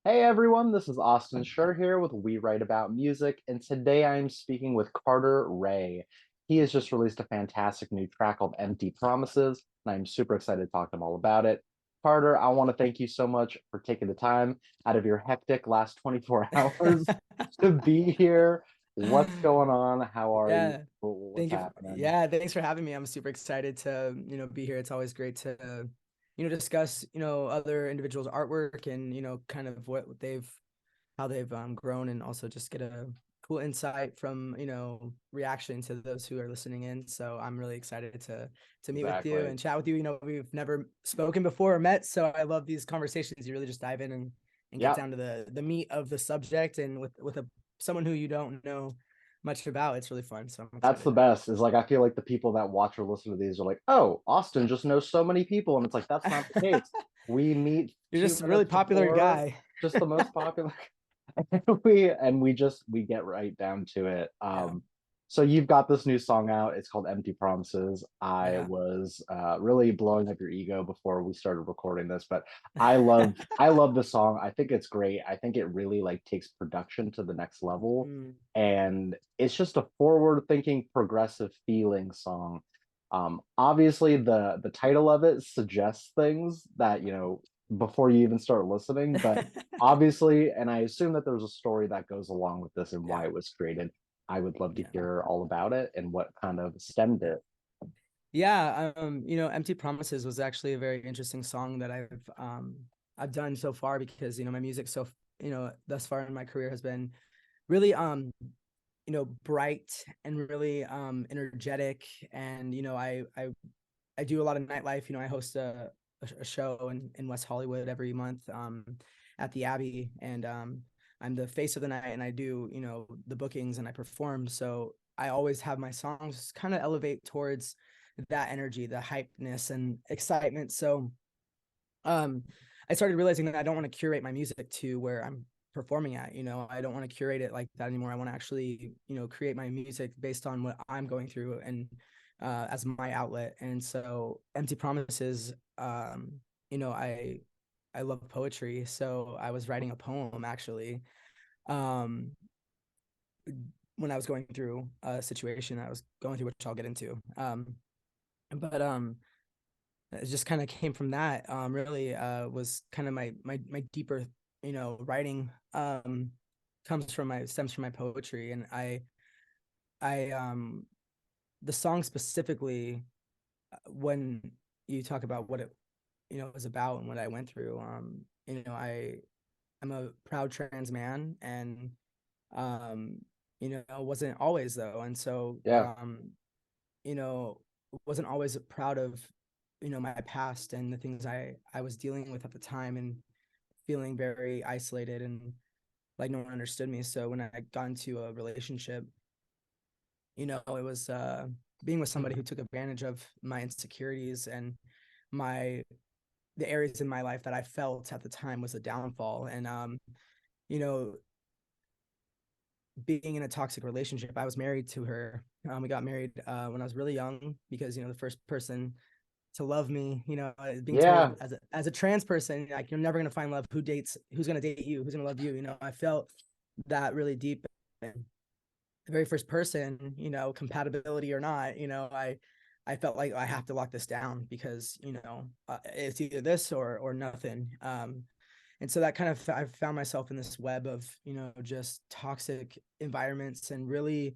Hey everyone, this is Austin Schur here with We Write About Music, and today I am speaking with Carter Ray. He has just released a fantastic new track called Empty Promises, and I'm super excited to talk to him all about it. Carter, I want to thank you so much for taking the time out of your hectic last 24 hours to be here. What's going on? How are you? Yeah. What's Thank you. happening? Yeah, thanks for having me. I'm super excited to, be here. It's always great to, discuss, other individuals' artwork and, kind of how they've grown, and also just get a cool insight from, reaction to those who are listening in. So I'm really excited to meet with you Exactly. and chat with you. We've never spoken before or met, so I love these conversations. You really just dive in and get Yeah, down to the meat of the subject, and with someone who you don't know much about. It's really fun. So I'm that's the excited. best. Is like I feel like the people that watch or listen to these are like, oh, Austin just knows so many people, and it's like that's not the case. We meet You're two just a really minutes popular before, guy. just the most popular, and we get right down to it. Yeah. So you've got this new song out. It's called Empty Promises. I Yeah. was really blowing up your ego before we started recording this, but I love the song. I think it's great. I think it really like takes production to the next level, Mm. and it's just a forward thinking progressive feeling song. Obviously the title of it suggests things that before you even start listening, but obviously, and I assume that there's a story that goes along with this and why Yeah. it was created. I would love to Yeah. hear all about it and what kind of stemmed it. Yeah. Empty Promises was actually a very interesting song that I've done so far, because, my music thus far in my career has been really bright and really energetic. And I do a lot of nightlife. I host a show in West Hollywood every month, at the Abbey, and I'm the face of the night, and I do the bookings, and I perform. So I always have my songs kind of elevate towards that energy, the hypeness and excitement. So um, I started realizing that I don't want to curate my music to where I'm performing at. I don't want to curate it like that anymore. I want to actually create my music based on what I'm going through, and as my outlet. And so Empty Promises, you know i I love poetry, so I was writing a poem, actually, um when I was going through a situation I was going through, which I'll get into. But It just kind of came from that. Really, was kind of my deeper, writing, stems from my poetry. And I the song specifically, when you talk about what it was about and what I went through, I'm a proud trans man, and wasn't always, though. And so Yeah. you know wasn't always proud of my past and the things I was dealing with at the time, and feeling very isolated and like no one understood me. So when I got into a relationship, it was being with somebody who took advantage of my insecurities and my the areas in my life that I felt at the time was a downfall. And you know being in a toxic relationship, I was married to her. We got married when I was really young, because the first person to love me, being told Yeah. as a trans person, like, you're never going to find love. Who's going to date you, who's going to love you? I felt that really deep. And the very first person, compatibility or not, I felt like I have to lock this down, because it's either this or nothing. And so that kind of, I found myself in this web of just toxic environments, and really,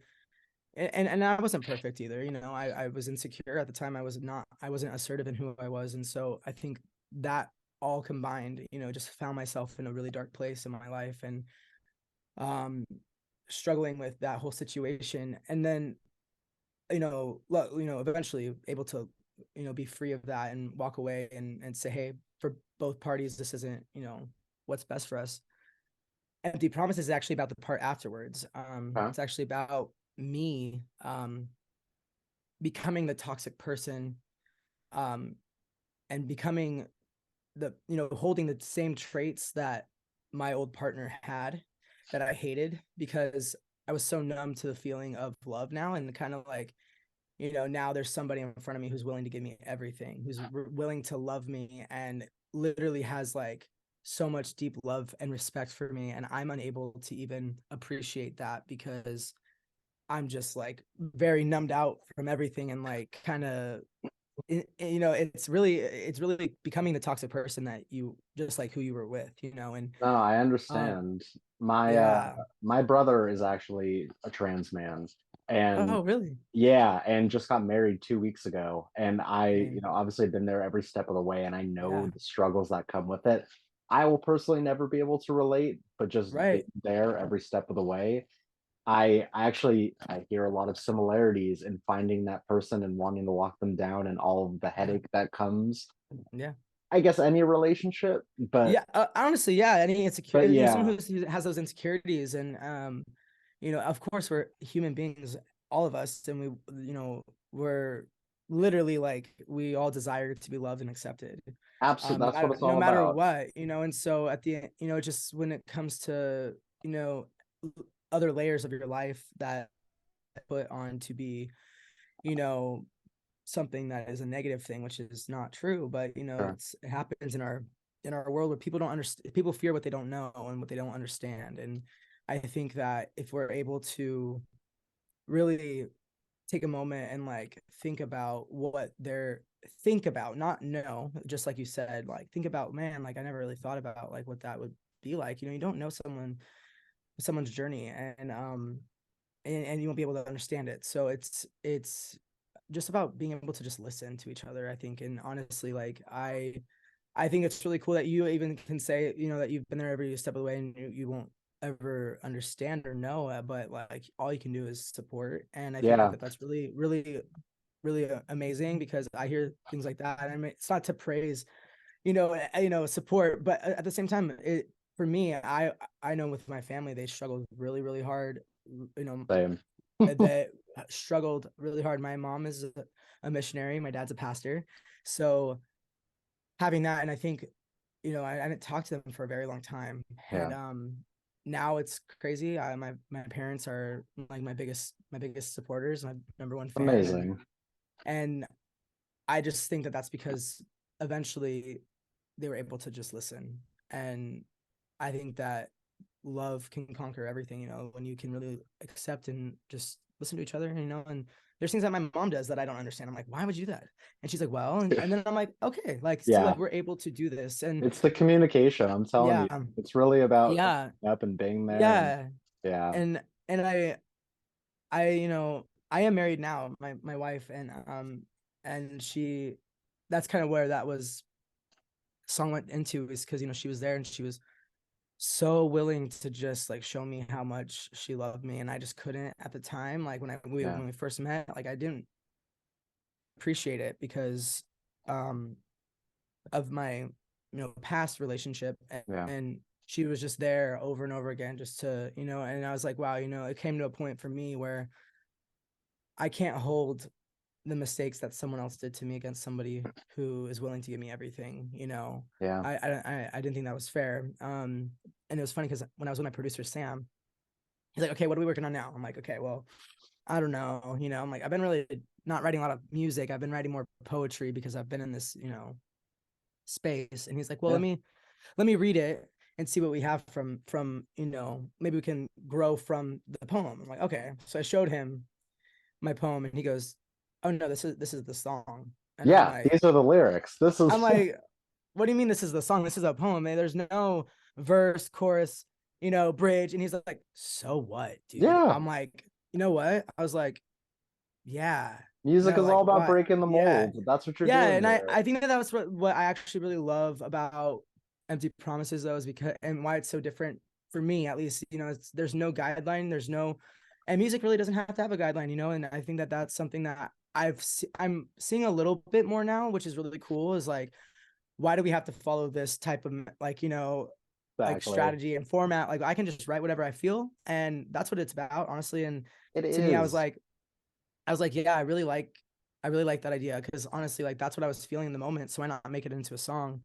and I wasn't perfect either. I was insecure at the time. I wasn't assertive in who I was. And so I think that all combined, just found myself in a really dark place in my life, and um struggling with that whole situation. And then, eventually able to, be free of that and walk away, and say, hey, for both parties, this isn't, what's best for us. Empty Promises is actually about the part afterwards. Huh? It's actually about me becoming the toxic person, um, and becoming holding the same traits that my old partner had, that I hated, because I was so numb to the feeling of love now. And kind of like, now there's somebody in front of me who's willing to give me everything, who's willing to love me, and literally has like so much deep love and respect for me, and I'm unable to even appreciate that because I'm just like very numbed out from everything, and like kind of, it's really like becoming the toxic person that you just like who you were with, and No, I um understand. yeah. My brother is actually a trans man, and Oh, really? yeah, and just got married 2 weeks ago. And Dang. obviously been there every step of the way, and I know Yeah. the struggles that come with it. I will personally never be able to relate, but just being Right. there every step of the way, I hear a lot of similarities in finding that person and wanting to walk them down and all of the Yeah. headache that comes. Yeah. I guess any relationship, Yeah, honestly, yeah, any but insecure, yeah, someone who has those insecurities, and of course, we're human beings, all of us, and we're literally like we all desire to be loved and accepted, absolutely, that's what it's no all matter about. what, and so at the end, just when it comes to you know other layers of your life that put on to be, you know something that is a negative thing, which is not true, but Sure. it happens in our world where people don't understand, people fear what they don't know and what they don't understand. And I think that if we're able to really take a moment and like think about what they're think about, not know, just like you said, like think about, man, like I never really thought about like what that would be like. You don't know someone's journey, and you won't be able to understand it. So it's just about being able to just listen to each other, I think. And honestly, like I think it's really cool that you even can say, that you've been there every step of the way, and you won't ever understand or know, but like all you can do is support. And I think Yeah, that that's really, really, really amazing, because I hear things like that. And I mean, it's not to praise, support, but at the same time, for me, I know with my family, they struggled really, really hard. You know, same. that struggled really hard. My mom is a missionary. My dad's a pastor. So having that, and I think, I didn't talk to them for a very long time. Yeah, And now it's crazy. My parents are like my biggest supporters, my number one fan. and amazing. and I just think that that's because eventually they were able to just listen. And I think that love can conquer everything, when you can really accept and just listen to each other, and there's things that my mom does that I don't understand. I'm like, why would you do that? And she's like, well, and then I'm like, okay, like, see, Yeah, like we're able to do this. And it's the communication. I'm telling yeah, you, it's really about yeah, up and being there. And yeah. yeah, And I am married now, my wife, and she, that's kind of where that was song went into, is because she was there, and she was so willing to just like show me how much she loved me, and I just couldn't at the time. Like yeah, when we first met, like I didn't appreciate it because um of my past relationship, yeah, and she was just there over and over again, just to, and I was like, wow, it came to a point for me where I can't hold the mistakes that someone else did to me against somebody who is willing to give me everything. yeah, I didn't think that was fair. And it was funny because when I was with my producer Sam, he's like, okay, what are we working on now? I'm like, okay, well, I don't know. I'm like, I've been really not writing a lot of music. I've been writing more poetry because I've been in this, space. And he's like, well, yeah, let me read it and see what we have from, maybe we can grow from the poem. I'm like, okay. So I showed him my poem, and he goes, oh no, this is the song. And yeah. These are the lyrics. This is I'm like, what do you mean this is the song? This is a poem, man. There's no verse, chorus, bridge. And he's like, so what, dude? yeah. I'm like, you know what? I was like, yeah, Music no, is all like about what? breaking the Yeah. mold. That's what you're Yeah. doing And I, here. I think that was what I actually really love about Empty Promises, though, is because, and why it's so different for me, at least, there's no guideline. And music really doesn't have to have a guideline, and I think that that's something that I'm seeing a little bit more now, which is really cool, is like, why do we have to follow this type of like, like Exactly. strategy and format? Like I can just write whatever I feel, and that's what it's about, honestly. And It to me, is. I was like, yeah, I really like that idea, because honestly, like that's what I was feeling in the moment. So why not make it into a song?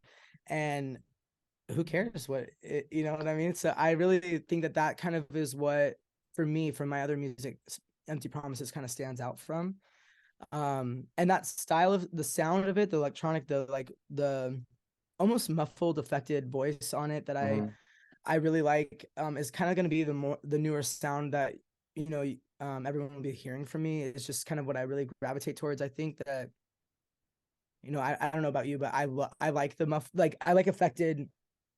And who cares what it, you know what I mean? So I really think that that kind of is what, for me, from my other music, Empty Promises kind of stands out from. And that style of the sound of it, the electronic, the like the almost muffled, affected voice on it that Mhm. I really like. Is kind of going to be the newer sound that everyone will be hearing from me. It's just kind of what I really gravitate towards. I think that I don't know about you, but I like the like I like affected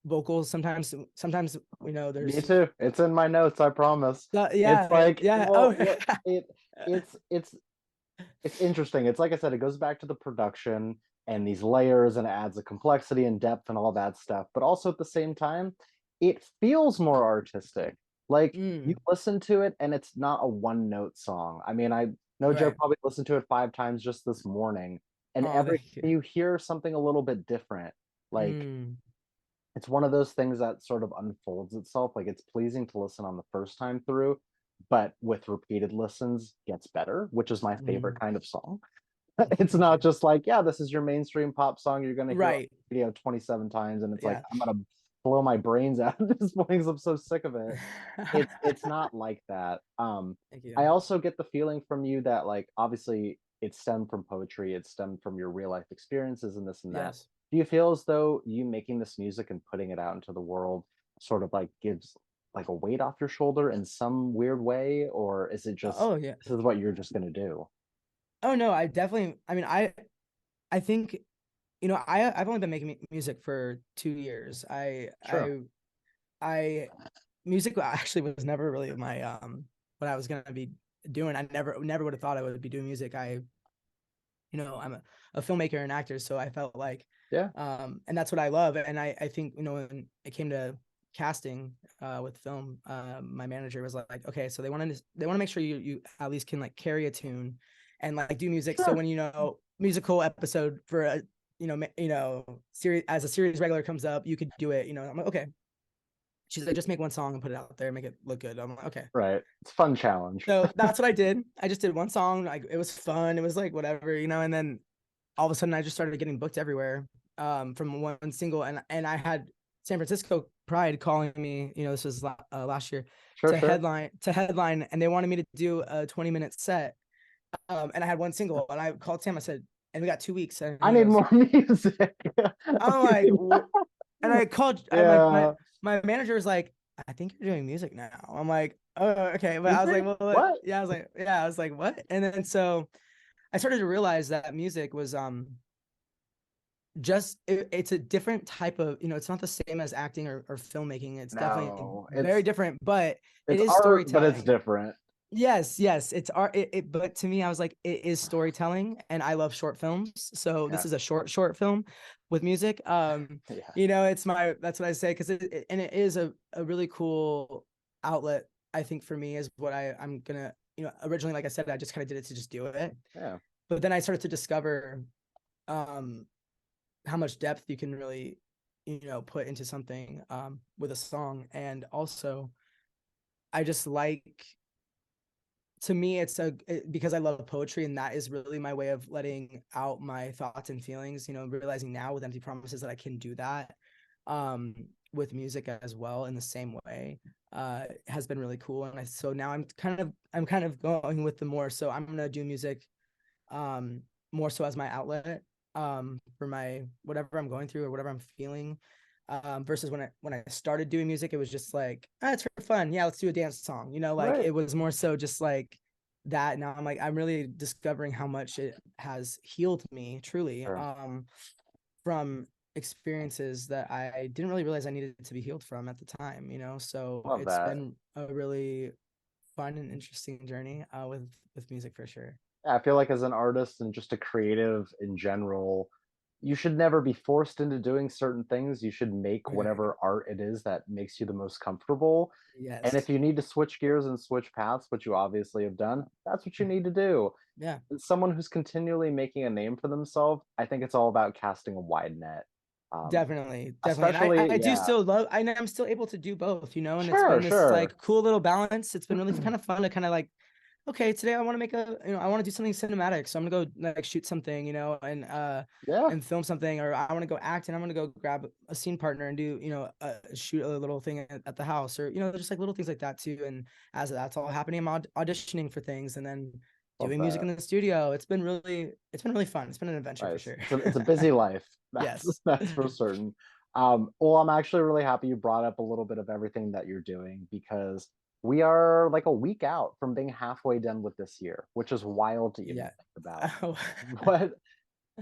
vocals sometimes. Sometimes Me there's too. It's in my notes, I promise. It's yeah, like, yeah. well, Oh, it it's it's it's interesting. It's like I said, it goes back to the production and these layers and it adds a complexity and depth and all that stuff. But also at the same time, it feels more artistic. Like you mm, listen to it and it's not a one note song. I mean, I know Joe right. probably listened to it 5 times just this morning, and Oh, every thank you. you hear something a little bit different. Like Mm, it's one of those things that sort of unfolds itself. Like it's pleasing to listen on the first time through, but with repeated listens gets better, which is my favorite mm. kind of song. It's not just like, yeah, this is your mainstream pop song you're gonna hear on Right. the radio 27 times, and it's like Yeah. I'm gonna blow my brains out at this point because I'm so sick of it. It's not like that. Thank I you. also get the feeling from you that like obviously it stemmed from poetry, it stemmed from your real life experiences and this and that. Yes. Do you feel as though you making this music and putting it out into the world sort of like gives like a weight off your shoulder in some weird way, or is it just Oh yeah. this is what you're just gonna do? Oh no, I definitely. I mean, I think I've only been making music for 2 years. Sure. I music actually was never really my what I was gonna be doing. I never would have thought I would be doing music. I'm a filmmaker and actor, so I felt like Yeah. and that's what I love. And I think when it came to casting with film, my manager was like, okay, so they want to make sure you at least can like carry a tune and like do music. So Sure. when musical episode for a series as a series regular comes up, you could do it. I'm like, okay. She's like, just make one song and put it out there, and make it look good. I'm like, okay. Right. It's a fun challenge. So that's what I did. I just did one song. Like it was fun. It was like whatever. And then all of a sudden I just started getting booked everywhere from one single, and I had San Francisco Pride calling me. This was last year Sure, sure. to headline, and they wanted me to do a 20-minute set. And I had one single, and I called Sam. I said, and we got 2 weeks, and I he need goes, more music. I'm like, and I called. I'm like, my Yeah. my manager was like, I think you're doing music now. I'm like, oh, okay, but I was like, Music? well, what? What? Yeah, I was like, yeah, I was like, what? And then so I started to realize that music was it's a different type of it's not the same as acting or filmmaking. It's definitely No. very different, but it It's is art, but it's storytelling. different. Yes, it's art. But to me, I was like, it is storytelling, and I love short films. So Yeah. this is a short film with music. Yeah. It's that's what I say, because and it is a really cool outlet. I think for me is what I'm gonna originally, like I said, I just kind of did it to just do it, Yeah. but then I started to discover um how much depth you can really put into something with a song. And also I just like, to me because I love poetry, and that is really my way of letting out my thoughts and feelings, realizing now with Empty Promises that I can do that um with music as well in the same way has been really cool. And so now I'm kind of going with the more, so I'm gonna do music um more so as my outlet for my whatever I'm going through or whatever I'm feeling, versus when I started doing music, it was just like, it's for fun, yeah, let's do a dance song, like Right. it was more so just like that. Now I'm really discovering how much it has healed me truly Sure. from experiences that I didn't really realize I needed to be healed from at the time, so Love it's that. been a really fun and interesting journey with music for sure. Yeah, I feel like as an artist and just a creative in general, you should never be forced into doing certain things. You should make Right. whatever art it is that makes you the most comfortable. And if Yes. you need to switch gears and switch paths, which you obviously have done, that's what you need to do. Yeah, As someone who's continually making a name for themselves, I think it's all about casting a wide net. Um, definitely. And I, especially, I do yeah, still love, I'm still able to do both, and it's sure, been this sure. like cool little balance. It's been really kind of fun to kind of like, okay, today I want to I want to do something cinematic. So I'm gonna go like shoot something, Yeah, and film something, or I want to go act and I'm gonna go grab a scene partner and do, shoot a little thing at the house, or, just like little things like that too. And as that's all happening, I'm auditioning for things. And then Love doing music that. in the studio. It's been really fun. It's been an adventure for Nice. sure. It's a busy life. Yes. That's for certain. Well, I'm actually really happy you brought up a little bit of everything that you're doing because we are like a week out from being halfway done with this year, which is wild to even Yeah. think about. What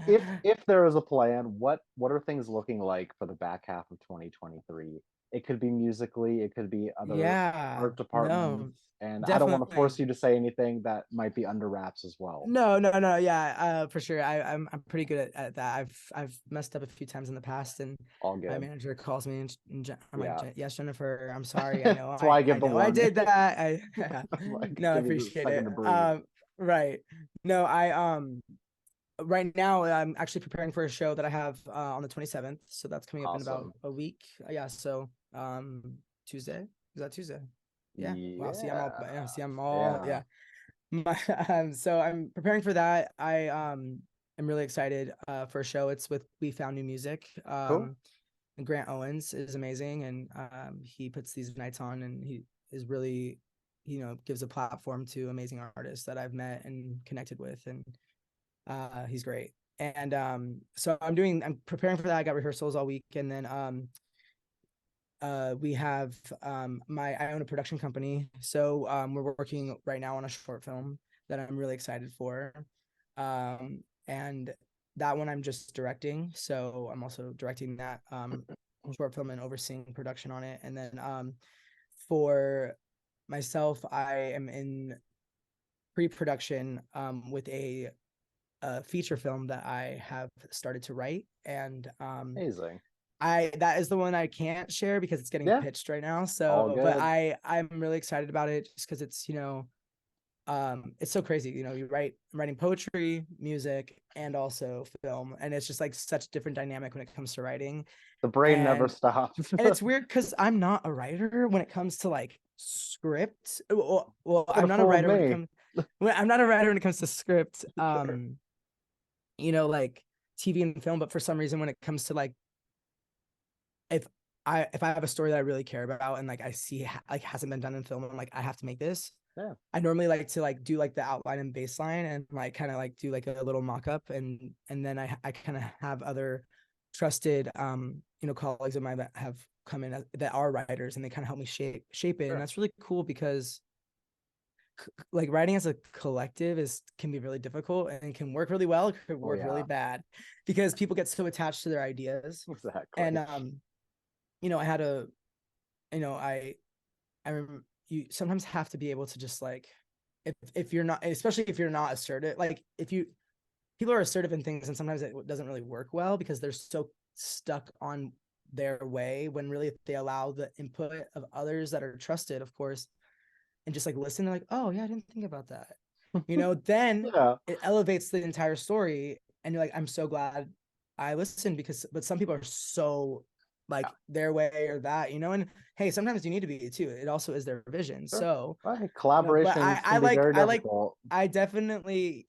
if there is a plan, what are things looking like for the back half of 2023? It could be musically, it could be other Yeah. art departments, No, and I don't want to definitely. force you to say anything that might be under wraps as well. No, no, no. Yeah, for sure. I'm pretty good at that. I've messed up a few times in the past, and All my good. manager calls me, and I'm like, Yeah. Yes, Jennifer, I'm sorry. I know, That's why I give I the know, I warning. did that. Like, No, I give me the appreciate second it. to breathe. Right. No, right now I'm actually preparing for a show that I have on the 27th, so that's coming up in about Awesome. a week. Yeah, so Tuesday. Is that Tuesday? Yeah. Wow. See, Yeah. I'm all Yeah. yeah. My, so I'm preparing for that. I am really excited for a show. It's with We Found New Music. Cool. And Grant Owens is amazing, and he puts these nights on, and he is really, gives a platform to amazing artists that I've met and connected with, and he's great. And so I'm preparing for that. I got rehearsals all week, and then we have I own a production company, so we're working right now on a short film that I'm really excited for, and that one I'm just directing. So I'm also directing that short film and overseeing production on it. And then for myself, I am in pre-production with a feature film that I have started to write, and Amazing. that is the one I can't share because it's getting Yeah. pitched right now. All So, but good. I'm really excited about it just because it's so crazy. I'm writing poetry, music, and also film, and it's just like such different dynamic when it comes to writing. The brain never And stops. and it's weird because I'm not a writer when it comes to like script. Well, Could I'm have not a fooled writer me. I'm not a writer when it comes to script. Sure. Like TV and film, but for some reason when it comes to like if if I have a story that I really care about and like I see like hasn't been done in film, I'm like I have to make this. Yeah. I normally like to like do like the outline and baseline and like kind of like do like a little mock-up, and then I kind of have other trusted colleagues of mine that have come in that are writers, and they kind of help me shape it, and Sure. that's really cool because like writing as a collective can be really difficult and can work really well, it could Oh work really yeah. bad because people get so attached to their ideas. And Exactly. I had a I remember you sometimes have to be able to just like if you're not, especially if you're not assertive, like if you people are assertive in things and sometimes it doesn't really work well because they're so stuck on their way, when really if they allow the input of others that are trusted, of course, and just like listen, they're like, oh yeah, I didn't think about that. Then Yeah. it elevates the entire story, and you're like, I'm so glad I listened, but some people are so Yeah. like their way or that, and hey, sometimes you need to be too. It also is their vision. Sure. So, Right. but Collaborations can be very I like, difficult. I definitely,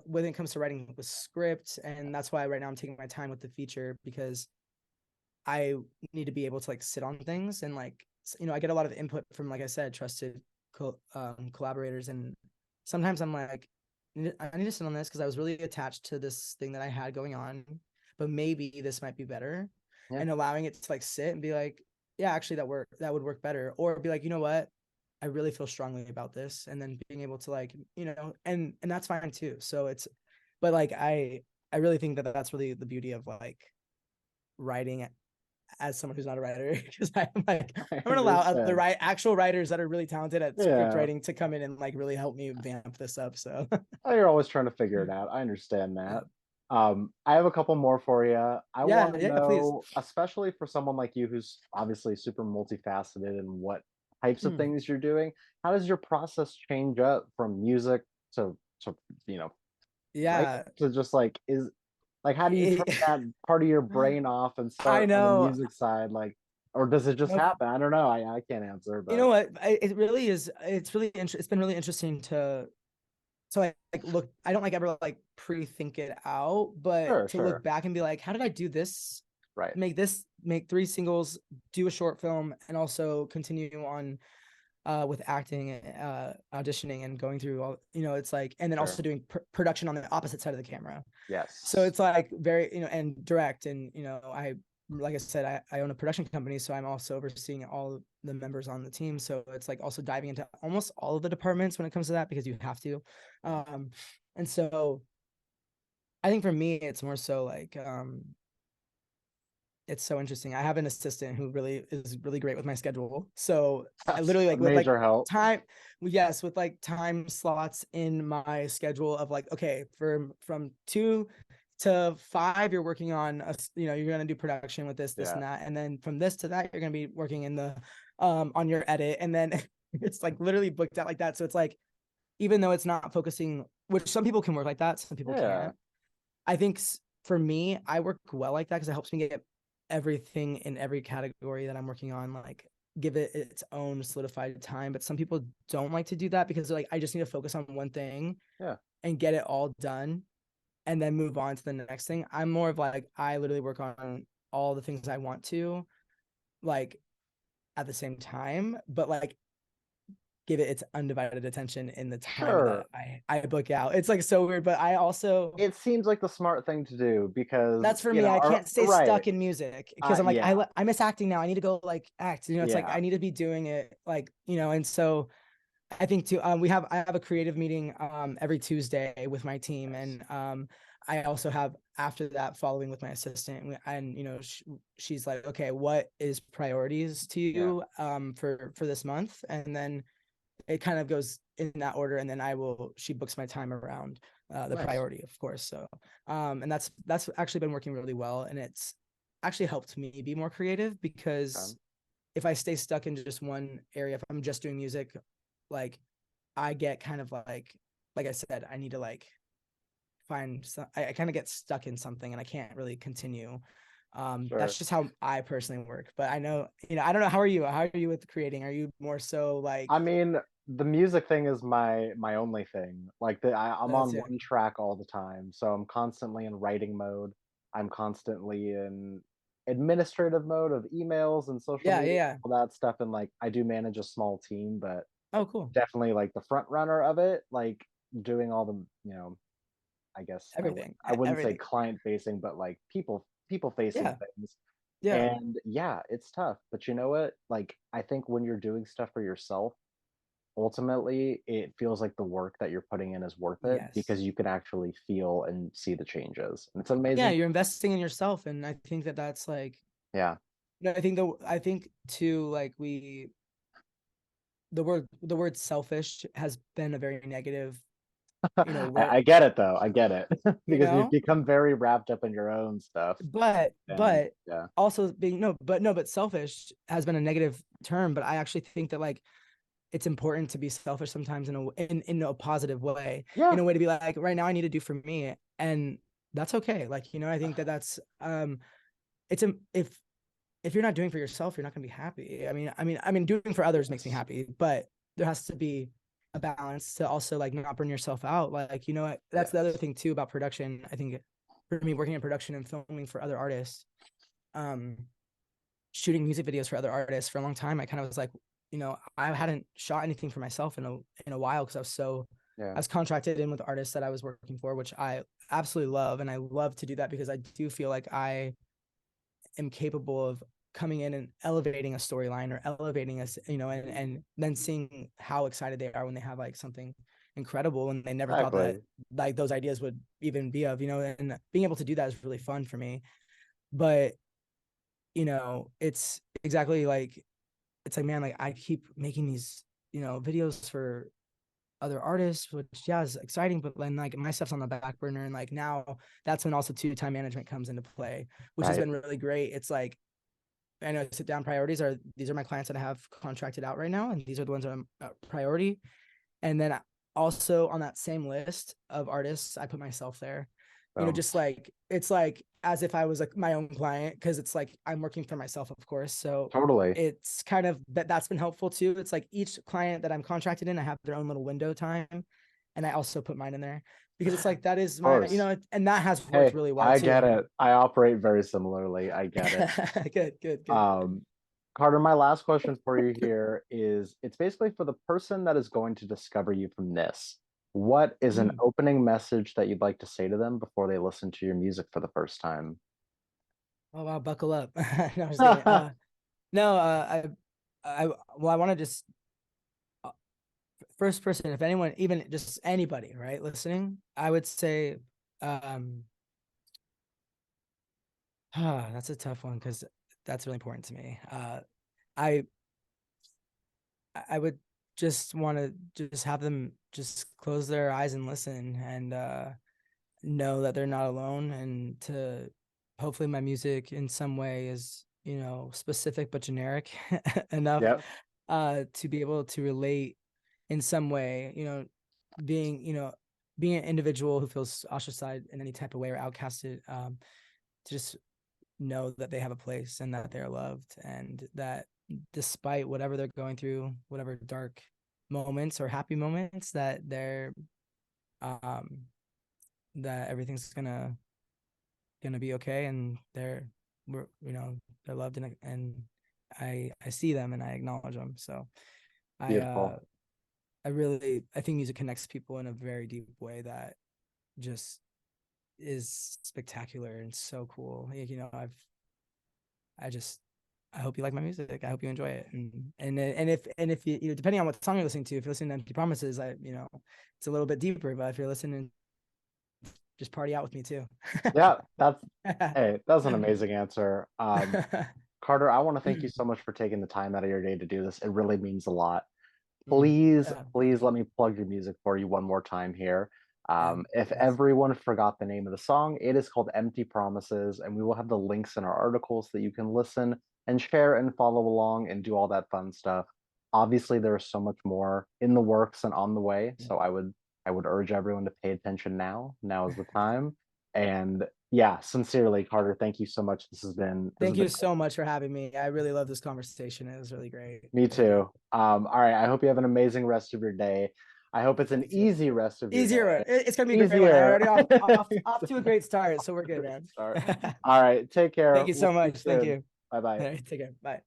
when it comes to writing with script, and that's why right now I'm taking my time with the feature because I need to be able to like sit on things and like, I get a lot of input from, like I said, trusted collaborators. And sometimes I'm like, I need to sit on this because I was really attached to this thing that I had going on, but maybe this might be better. Yeah. And allowing it to like sit and be like, yeah, actually that would work better. Or be like, you know what? I really feel strongly about this. And then being able to like, and that's fine too. So but like, I really think that that's really the beauty of like writing as someone who's not a writer, because I'm like, I I'm gonna allow other understand. actual writers that are really talented at script Yeah. writing to come in and like really help me vamp this up. So Oh, you're always trying to figure it out. I understand yeah, that. I have a couple more for you. I yeah, want to yeah, please. know, especially for someone like you who's obviously super multifaceted and what types of Hmm. things you're doing, how does your process change up from music to you know, writing Yeah. to just like is like how do you turn that part of your brain off and I start on the know. music side like or does it just No, happen? I don't know. I can't answer, you but know what? It really is. It's been really interesting to so I like look. I don't like ever like pre-think it out, but sure, to look sure. back and be like, how did I do this? Right. Make 3 singles, do a short film, and also continue on with acting, auditioning, and going through all, it's like, and then also Sure. doing production on the opposite side of the camera. So Yes. it's like very, and direct, and like I said, I own a production company, so I'm also overseeing all the members on the team. So it's like also diving into almost all of the departments when it comes to that, because you have to. And so I think for me, it's more so like, it's so interesting. I have an assistant who really is really great with my schedule. So I That's literally a like with like major help. time, yes, with like time slots in my schedule of like, okay, from 2 to 5, you're working on you're gonna do production with this Yeah. and that, and then from this to that, you're gonna be working in the on your edit, and then it's like literally booked out like that. So it's like, even though it's not focusing, which some people can work like that, some people Yeah. can't. I think for me, I work well like that because it helps me get everything in every category that I'm working on, like give it its own solidified time. But some people don't like to do that because they're like, I just need to focus on one thing Yeah. and get it all done and then move on to the next thing. I'm more of like, I literally work on all the things I want to, like at the same time, but like give it its undivided attention in the time that Sure. I book out. It's like so weird, but I also, It seems like the smart thing to do because, that's for me. I can't stay right. stuck in music because I'm like, Yeah. I miss acting now. I need to go like act. It's like Yeah. I need to be doing it, like, and so I think too. I have a creative meeting every Tuesday with my team, Nice. and I also have after that following with my assistant, and she's like, okay, what is priorities to Yeah. you for this month, and then it kind of goes in that order, and then she books my time around the Nice. priority, of course. So and that's actually been working really well, and it's actually helped me be more creative, because Okay. if I stay stuck in just one area, if I'm just doing music, like I get kind of like I said, I need to like find some, I kind of get stuck in something and I can't really continue. That's Sure. just how I personally work. But I know, I don't know, how are you? How are you with creating? Are you more so like, I mean, the music thing is my only thing. Like I'm that's on it? one track all the time, so I'm constantly in writing mode. I'm constantly in administrative mode of emails and social Yeah, yeah, media, yeah. all that stuff. And like I do manage a small team, but Oh, cool. definitely like the front runner of it, like doing all the, I guess Everything, I wouldn't say everything. client facing, but like people facing Yeah, things. yeah, And yeah, it's tough. But you know what? Like I think when you're doing stuff for yourself, ultimately it feels like the work that you're putting in is worth it yes. because you can actually feel and see the changes. And it's an Yeah, amazing. you're investing in yourself, and I think that that's like, Yeah. I think too, like the word selfish has been a very negative, word, I get it though. I get it you because you've know. become very wrapped up in your own stuff. And But yeah. also being, but selfish has been a negative term, but I actually think that like it's important to be selfish sometimes in a positive way, Yeah. in a way to be like, right now I need to do for me, and that's okay. Like, I think that that's it's a, if you're not doing for yourself, you're not going to be happy. I mean doing for others makes me Yes. happy, but there has to be a balance to also like not burn yourself out. Like, that's the other Yes. thing too about production. I think for me, working in production and filming for other artists, um shooting music videos for other artists for a long time, I kind of was like, I hadn't shot anything for myself in a while, because Yeah. I was contracted in with artists that I was working for, which I absolutely love, and I love to do that because I do feel like I am capable of coming in and elevating a storyline, or elevating us, and then seeing how excited they are when they have like something incredible and they never thought that Exactly. like those ideas would even be of, and being able to do that is really fun for me. But it's exactly like, it's like, man, like I keep making these, videos for other artists, which, yeah, is exciting, but then like my stuff's on the back burner, and like now that's when also two time management comes into play, which has Right. been really great. It's like, I know sit down priorities are, these are my clients that I have contracted out right now, and these are the ones that I'm priority. And then also on that same list of artists, I put myself there. So Just like, it's like as if I was like my own client, because it's like I'm working for myself, of course. So totally. it's kind of that's been helpful too. It's like each client that I'm contracted in, I have their own little window time, and I also put mine in there, because it's like that is Of my, course. and that has worked Hey, really well I get too. it. I operate very similarly. I get it. Good, good, good. Um, Carter, my last question for you here is it's basically for the person that is going to discover you from this. What is an Mm. opening message that you'd like to say to them before they listen to your music for the first time? Oh wow, buckle up. No, I'm just kidding. No, well, I want to just uh, first person, if anyone, even just anybody, right, listening, I would say, um, that's a tough one because that's really important to me. I I would just want to just have them just close their eyes and listen and know that they're not alone, and to hopefully my music in some way is, specific but generic enough Yep. to be able to relate in some way, being, being an individual who feels ostracized in any type of way or outcasted, to just know that they have a place and that they're loved, and that despite whatever they're going through, whatever dark moments or happy moments, that they're um that everything's gonna be okay, and they're loved, and I see them and I acknowledge them. So I Beautiful. I think music connects people in a very deep way that just is spectacular and so cool. I just I hope you like my music. I hope you enjoy it. And if you, depending on what song you're listening to, if you're listening to Empty Promises, it's a little bit deeper. But if you're listening, just party out with me too. Yeah, that's hey, that's an amazing answer. Carter, I want to thank you so much for taking the time out of your day to do this. It really means a lot. Please, Thank please you. let me plug your music for you one more time here. If Yes. everyone forgot the name of the song, it is called Empty Promises, and we will have the links in our articles so that you can listen and share and follow along and do all that fun stuff. Obviously, there is so much more in the works and on the way, so I would urge everyone to pay attention now. Now is the time. And yeah, sincerely, Carter, thank you so much. This has Thank been you so much for having me. I really love this conversation. It was really great. Me Thank you. too. All right. I hope you have an amazing rest of your day. I hope it's an You too. easy rest of your Easier. day. It's gonna be a great one. I Easier. already off to a great start, so we're good, Great man. start. All right. Take care. Thank you We'll so speak much. Thank soon. you. Bye All bye. right, take care. Bye.